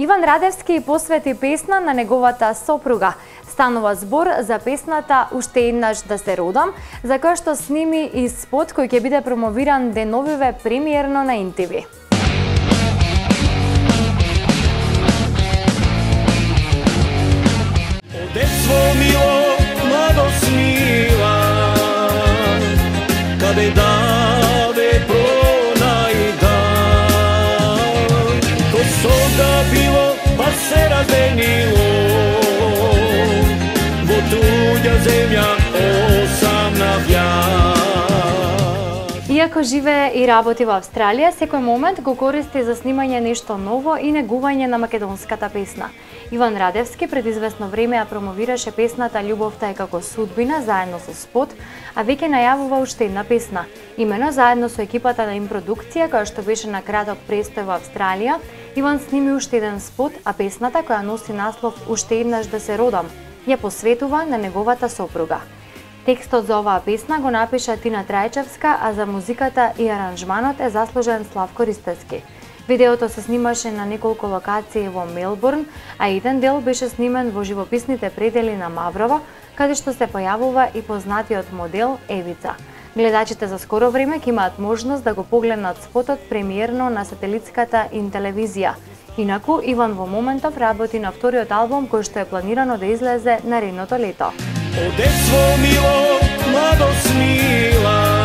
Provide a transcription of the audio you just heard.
Иван Радевски посвети песна на неговата сопруга. Станува збор за песната "Уште еднаш да се родам", за која што сними и спот кој ќе биде промовиран деновиве премиерно на НТВ. Детство мило, младост мила, каде да ве пронајда. То сога било, па се разделило, во туѓа земја осамна бјаш. Иако живее и работи во Австралија, секој момент го користи за снимање нешто ново и негување на македонската песна. Иван Радевски пред известно време ја промовираше песната "Љубовта е како судбина" заедно со спот, а веќе најавува уште една песна. Имено заедно со екипата на Импродукција, која што беше на краток престој во Австралија, Иван сними уште еден спот, а песната, која носи наслов "Уште еднаш да се родам", ја посветува на неговата сопруга. Текстот за оваа песна го напиша Тина Трајчевска, а за музиката и аранжманот е заслужен Славко Ристевски. Видеото се снимаше на неколку локации во Мелбурн, а еден дел беше снимен во живописните предели на Маврово, каде што се појавува и познатиот модел Евица. Гледачите за скоро време ќе имаат можност да го погледнат спотот премиерно на сателитската Интелевизија. Инаку, Иван во моментов работи на вториот албум кој што е планирано да излезе наредното лето. Детство мило, младост мила,